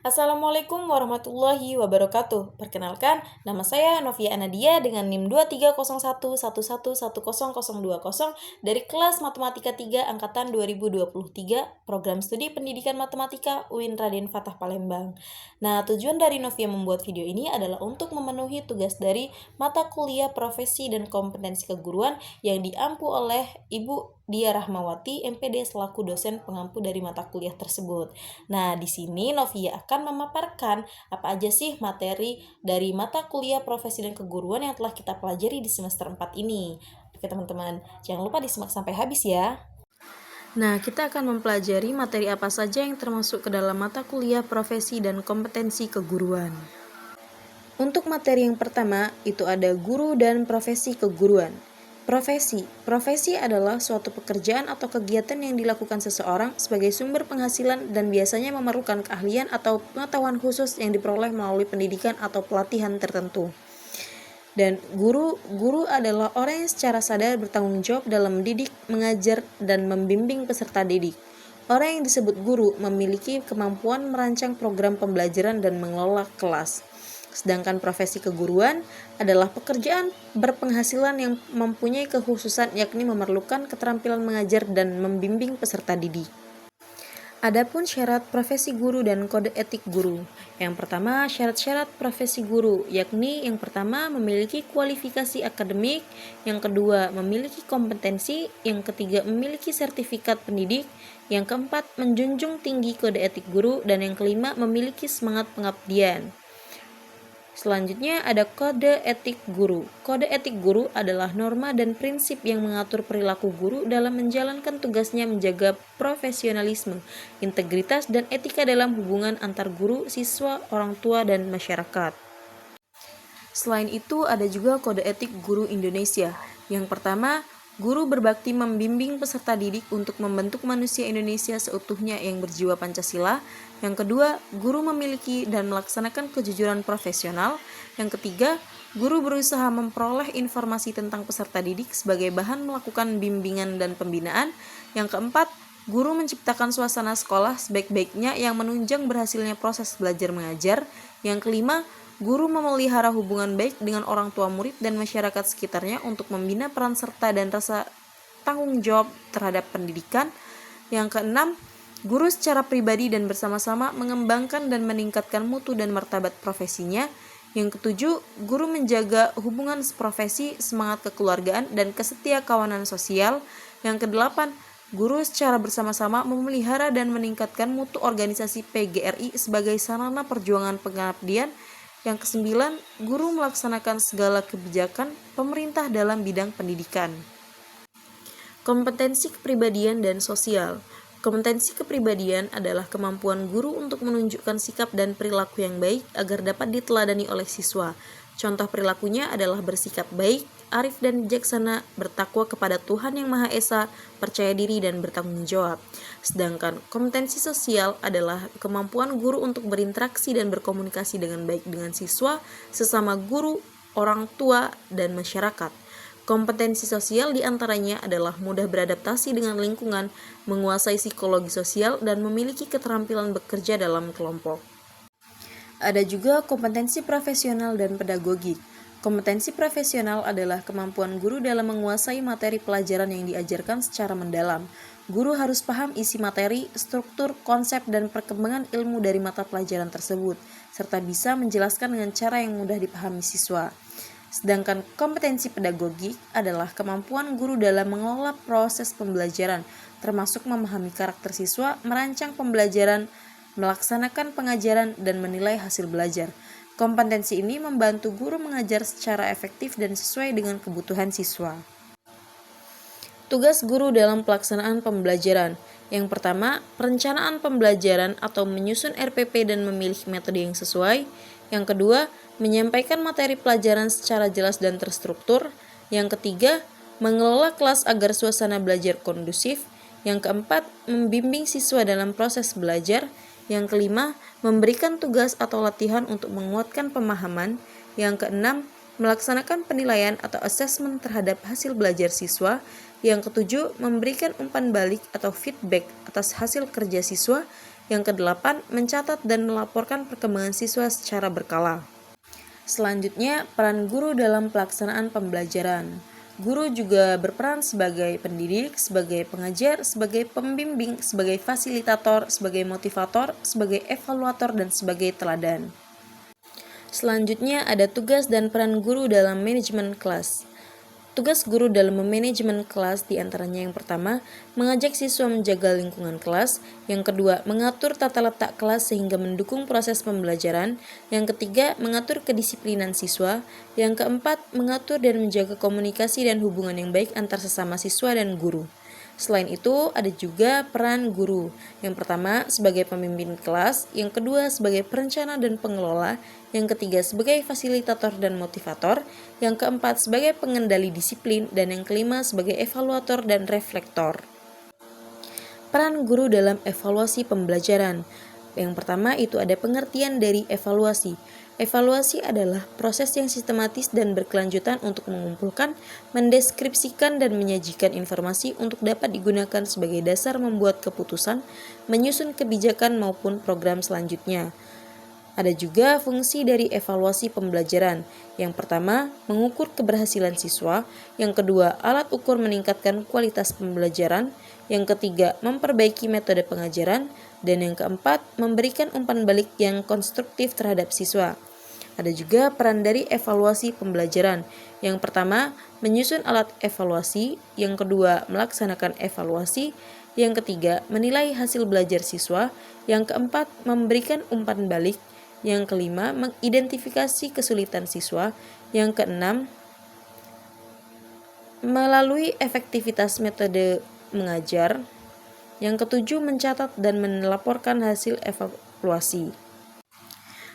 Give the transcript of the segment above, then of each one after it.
Assalamualaikum warahmatullahi wabarakatuh. Perkenalkan, nama saya Novia Anadia dengan NIM 2301111020 dari kelas Matematika 3 angkatan 2023, Program Studi Pendidikan Matematika UIN Raden Fatah Palembang. Nah, tujuan dari Novia membuat video ini adalah untuk memenuhi tugas dari mata kuliah profesi dan kompetensi keguruan yang diampu oleh Ibu Dia Rahmawati, MPD selaku dosen pengampu dari mata kuliah tersebut. Nah, di sini Novia akan memaparkan apa aja sih materi dari mata kuliah profesi dan keguruan yang telah kita pelajari di semester 4 ini. Oke teman-teman, jangan lupa disimak sampai habis ya. Nah, kita akan mempelajari materi apa saja yang termasuk ke dalam mata kuliah profesi dan kompetensi keguruan. Untuk materi yang pertama, itu ada guru dan profesi keguruan. Profesi adalah suatu pekerjaan atau kegiatan yang dilakukan seseorang sebagai sumber penghasilan dan biasanya memerlukan keahlian atau pengetahuan khusus yang diperoleh melalui pendidikan atau pelatihan tertentu. Dan guru adalah orang yang secara sadar bertanggung jawab dalam mendidik, mengajar, dan membimbing peserta didik. Orang yang disebut guru memiliki kemampuan merancang program pembelajaran dan mengelola kelas. Sedangkan profesi keguruan adalah pekerjaan berpenghasilan yang mempunyai kekhususan yakni memerlukan keterampilan mengajar dan membimbing peserta didik. Adapun syarat profesi guru dan kode etik guru. Yang pertama, syarat-syarat profesi guru, yakni yang pertama memiliki kualifikasi akademik, yang kedua memiliki kompetensi, yang ketiga memiliki sertifikat pendidik, yang keempat menjunjung tinggi kode etik guru, dan yang kelima memiliki semangat pengabdian. Selanjutnya ada kode etik guru. Kode etik guru adalah norma dan prinsip yang mengatur perilaku guru dalam menjalankan tugasnya menjaga profesionalisme, integritas, dan etika dalam hubungan antar guru, siswa, orang tua, dan masyarakat. Selain itu ada juga kode etik guru Indonesia. Yang pertama, guru berbakti membimbing peserta didik untuk membentuk manusia Indonesia seutuhnya yang berjiwa Pancasila. Yang kedua, guru memiliki dan melaksanakan kejujuran profesional. Yang ketiga, guru berusaha memperoleh informasi tentang peserta didik sebagai bahan melakukan bimbingan dan pembinaan. Yang keempat, guru menciptakan suasana sekolah sebaik-baiknya yang menunjang berhasilnya proses belajar mengajar. Yang kelima, guru memelihara hubungan baik dengan orang tua murid dan masyarakat sekitarnya untuk membina peran serta dan rasa tanggung jawab terhadap pendidikan. Yang keenam, guru secara pribadi dan bersama-sama mengembangkan dan meningkatkan mutu dan martabat profesinya. Yang ketujuh, guru menjaga hubungan seprofesi, semangat kekeluargaan, dan kesetiakawanan sosial. Yang kedelapan, guru secara bersama-sama memelihara dan meningkatkan mutu organisasi PGRI sebagai sarana perjuangan pengabdian. Yang kesembilan, guru melaksanakan segala kebijakan pemerintah dalam bidang pendidikan. Kompetensi kepribadian dan sosial. Kompetensi kepribadian adalah kemampuan guru untuk menunjukkan sikap dan perilaku yang baik agar dapat diteladani oleh siswa. Contoh perilakunya adalah bersikap baik, arif dan bijaksana, bertakwa kepada Tuhan Yang Maha Esa, percaya diri dan bertanggung jawab. Sedangkan kompetensi sosial adalah kemampuan guru untuk berinteraksi dan berkomunikasi dengan baik dengan siswa, sesama guru, orang tua, dan masyarakat. Kompetensi sosial diantaranya adalah mudah beradaptasi dengan lingkungan, menguasai psikologi sosial, dan memiliki keterampilan bekerja dalam kelompok. Ada juga kompetensi profesional dan pedagogik. Kompetensi profesional adalah kemampuan guru dalam menguasai materi pelajaran yang diajarkan secara mendalam. Guru harus paham isi materi, struktur, konsep, dan perkembangan ilmu dari mata pelajaran tersebut, serta bisa menjelaskan dengan cara yang mudah dipahami siswa. Sedangkan kompetensi pedagogik adalah kemampuan guru dalam mengelola proses pembelajaran, termasuk memahami karakter siswa, merancang pembelajaran, melaksanakan pengajaran, dan menilai hasil belajar. Kompetensi ini membantu guru mengajar secara efektif dan sesuai dengan kebutuhan siswa. Tugas guru dalam pelaksanaan pembelajaran. Yang pertama, perencanaan pembelajaran atau menyusun RPP dan memilih metode yang sesuai. Yang kedua, menyampaikan materi pelajaran secara jelas dan terstruktur. Yang ketiga, mengelola kelas agar suasana belajar kondusif. Yang keempat, membimbing siswa dalam proses belajar. Yang kelima, memberikan tugas atau latihan untuk menguatkan pemahaman. Yang keenam, melaksanakan penilaian atau asesmen terhadap hasil belajar siswa. Yang ketujuh, memberikan umpan balik atau feedback atas hasil kerja siswa. Yang kedelapan, mencatat dan melaporkan perkembangan siswa secara berkala. Selanjutnya, peran guru dalam pelaksanaan pembelajaran. Guru juga berperan sebagai pendidik, sebagai pengajar, sebagai pembimbing, sebagai fasilitator, sebagai motivator, sebagai evaluator, dan sebagai teladan. Selanjutnya ada tugas dan peran guru dalam manajemen kelas. Tugas guru dalam memanajemen kelas diantaranya yang pertama, mengajak siswa menjaga lingkungan kelas. Yang kedua, mengatur tata letak kelas sehingga mendukung proses pembelajaran. Yang ketiga, mengatur kedisiplinan siswa. Yang keempat, mengatur dan menjaga komunikasi dan hubungan yang baik antar sesama siswa dan guru. Selain itu, ada juga peran guru. Yang pertama, sebagai pemimpin kelas. Yang kedua, sebagai perencana dan pengelola. Yang ketiga, sebagai fasilitator dan motivator. Yang keempat, sebagai pengendali disiplin. Dan yang kelima, sebagai evaluator dan reflektor. Peran guru dalam evaluasi pembelajaran. Yang pertama, itu ada pengertian dari evaluasi. Evaluasi adalah proses yang sistematis dan berkelanjutan untuk mengumpulkan, mendeskripsikan, dan menyajikan informasi untuk dapat digunakan sebagai dasar membuat keputusan, menyusun kebijakan maupun program selanjutnya. Ada juga fungsi dari evaluasi pembelajaran. Yang pertama, mengukur keberhasilan siswa. Yang kedua, alat ukur meningkatkan kualitas pembelajaran. Yang ketiga, memperbaiki metode pengajaran. Dan yang keempat, memberikan umpan balik yang konstruktif terhadap siswa. Ada juga peran dari evaluasi pembelajaran. Yang pertama, menyusun alat evaluasi. Yang kedua, melaksanakan evaluasi. Yang ketiga, menilai hasil belajar siswa. Yang keempat, memberikan umpan balik. Yang kelima, mengidentifikasi kesulitan siswa. Yang keenam, melalui efektivitas metode mengajar. Yang ketujuh, mencatat dan melaporkan hasil evaluasi.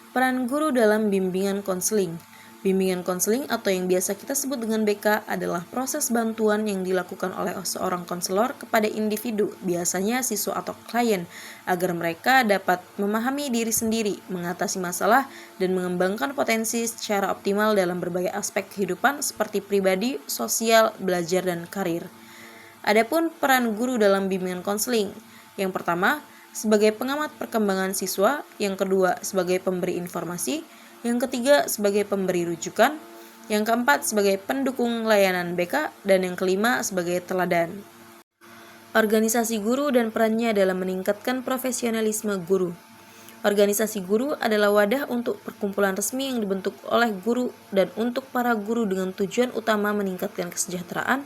Peran guru dalam bimbingan konseling. Bimbingan konseling atau yang biasa kita sebut dengan BK adalah proses bantuan yang dilakukan oleh seorang konselor kepada individu, biasanya siswa atau klien, agar mereka dapat memahami diri sendiri, mengatasi masalah, dan mengembangkan potensi secara optimal dalam berbagai aspek kehidupan seperti pribadi, sosial, belajar, dan karir. Adapun peran guru dalam bimbingan konseling. Yang pertama, sebagai pengamat perkembangan siswa. Yang kedua, sebagai pemberi informasi. Yang ketiga, sebagai pemberi rujukan. Yang keempat, sebagai pendukung layanan BK. Dan yang kelima, sebagai teladan. Organisasi guru dan perannya dalam meningkatkan profesionalisme guru. Organisasi guru adalah wadah untuk perkumpulan resmi yang dibentuk oleh guru dan untuk para guru dengan tujuan utama meningkatkan kesejahteraan,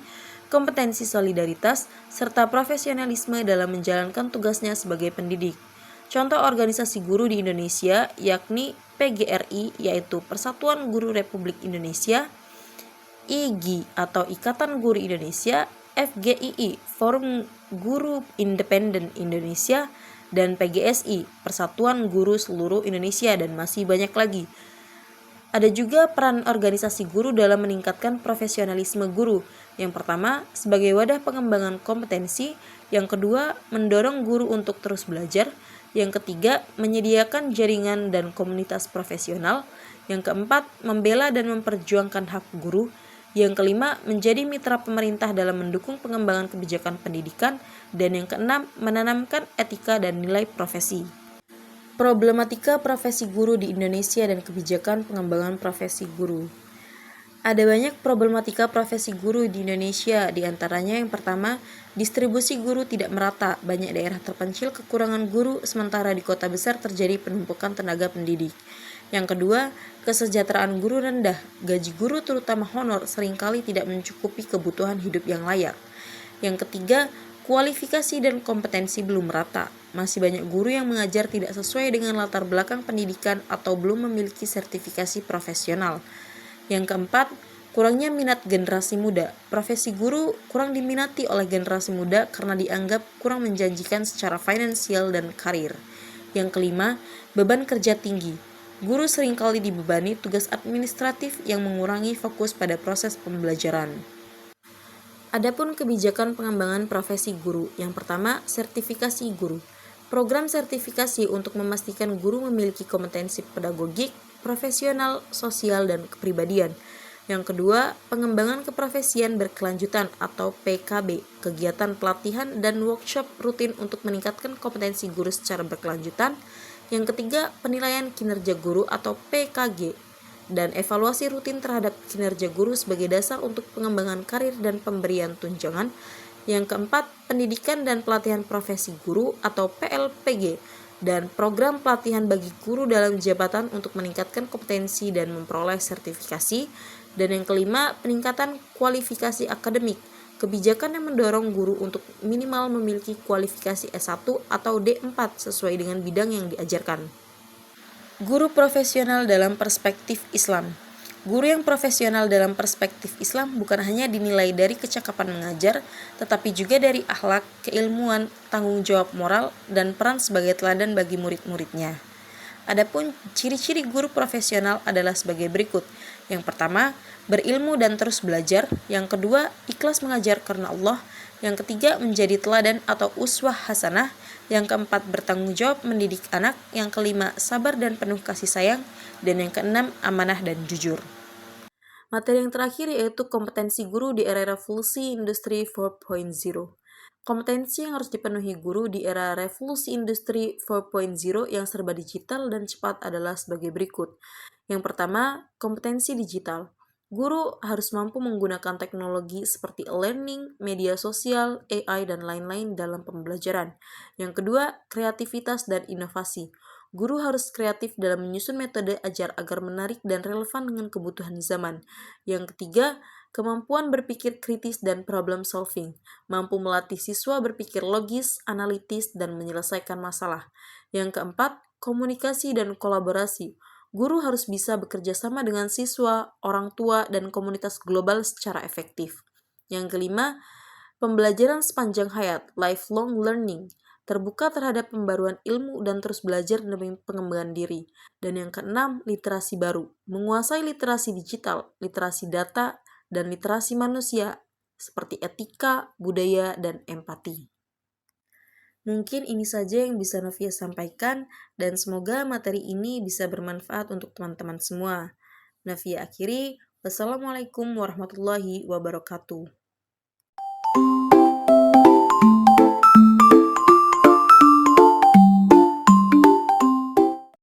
kompetensi solidaritas, serta profesionalisme dalam menjalankan tugasnya sebagai pendidik. Contoh organisasi guru di Indonesia yakni PGRI, yaitu Persatuan Guru Republik Indonesia, IGI atau Ikatan Guru Indonesia, FGII, Forum Guru Independen Indonesia, dan PGSI, Persatuan Guru Seluruh Indonesia, dan masih banyak lagi. Ada juga peran organisasi guru dalam meningkatkan profesionalisme guru. Yang pertama, sebagai wadah pengembangan kompetensi. Yang kedua, mendorong guru untuk terus belajar. Yang ketiga, menyediakan jaringan dan komunitas profesional. Yang keempat, membela dan memperjuangkan hak guru. Yang kelima, menjadi mitra pemerintah dalam mendukung pengembangan kebijakan pendidikan. Dan yang keenam, menanamkan etika dan nilai profesi. Problematika profesi guru di Indonesia dan kebijakan pengembangan profesi guru. Ada banyak problematika profesi guru di Indonesia, diantaranya yang pertama, distribusi guru tidak merata, banyak daerah terpencil kekurangan guru, sementara di kota besar terjadi penumpukan tenaga pendidik. Yang kedua, kesejahteraan guru rendah, gaji guru terutama honor seringkali tidak mencukupi kebutuhan hidup yang layak. Yang ketiga, kualifikasi dan kompetensi belum merata. Masih banyak guru yang mengajar tidak sesuai dengan latar belakang pendidikan atau belum memiliki sertifikasi profesional. Yang keempat, kurangnya minat generasi muda. Profesi guru kurang diminati oleh generasi muda karena dianggap kurang menjanjikan secara finansial dan karir. Yang kelima, beban kerja tinggi. Guru seringkali dibebani tugas administratif yang mengurangi fokus pada proses pembelajaran. Adapun kebijakan pengembangan profesi guru. Yang pertama, sertifikasi guru. Program sertifikasi untuk memastikan guru memiliki kompetensi pedagogik, profesional, sosial, dan kepribadian. Yang kedua, pengembangan keprofesian berkelanjutan atau PKB, kegiatan pelatihan dan workshop rutin untuk meningkatkan kompetensi guru secara berkelanjutan. Yang ketiga, penilaian kinerja guru atau PKG, dan evaluasi rutin terhadap kinerja guru sebagai dasar untuk pengembangan karir dan pemberian tunjangan. Yang keempat, pendidikan dan pelatihan profesi guru atau PLPG, dan program pelatihan bagi guru dalam jabatan untuk meningkatkan kompetensi dan memperoleh sertifikasi. Dan yang kelima, peningkatan kualifikasi akademik, kebijakan yang mendorong guru untuk minimal memiliki kualifikasi S1 atau D4 sesuai dengan bidang yang diajarkan. Guru profesional dalam perspektif Islam. Guru yang profesional dalam perspektif Islam bukan hanya dinilai dari kecakapan mengajar, tetapi juga dari akhlak, keilmuan, tanggung jawab moral, dan peran sebagai teladan bagi murid-muridnya. Adapun ciri-ciri guru profesional adalah sebagai berikut. Yang pertama, berilmu dan terus belajar. Yang kedua, ikhlas mengajar karena Allah. Yang ketiga, menjadi teladan atau uswah hasanah. Yang keempat, bertanggung jawab mendidik anak. Yang kelima, sabar dan penuh kasih sayang. Dan yang keenam, amanah dan jujur. Materi yang terakhir yaitu kompetensi guru di era revolusi industri 4.0. Kompetensi yang harus dipenuhi guru di era revolusi industri 4.0 yang serba digital dan cepat adalah sebagai berikut. Yang pertama, kompetensi digital. Guru harus mampu menggunakan teknologi seperti e-learning, media sosial, AI, dan lain-lain dalam pembelajaran. Yang kedua, kreativitas dan inovasi. Guru harus kreatif dalam menyusun metode ajar agar menarik dan relevan dengan kebutuhan zaman. Yang ketiga, kemampuan berpikir kritis dan problem solving, mampu melatih siswa berpikir logis, analitis, dan menyelesaikan masalah. Yang keempat, komunikasi dan kolaborasi. Guru harus bisa bekerja sama dengan siswa, orang tua, dan komunitas global secara efektif. Yang kelima, pembelajaran sepanjang hayat, lifelong learning, terbuka terhadap pembaruan ilmu dan terus belajar demi pengembangan diri. Dan yang keenam, literasi baru, menguasai literasi digital, literasi data, dan literasi manusia seperti etika, budaya, dan empati. Mungkin ini saja yang bisa Novia sampaikan dan semoga materi ini bisa bermanfaat untuk teman-teman semua. Novia akhiri, wassalamualaikum warahmatullahi wabarakatuh.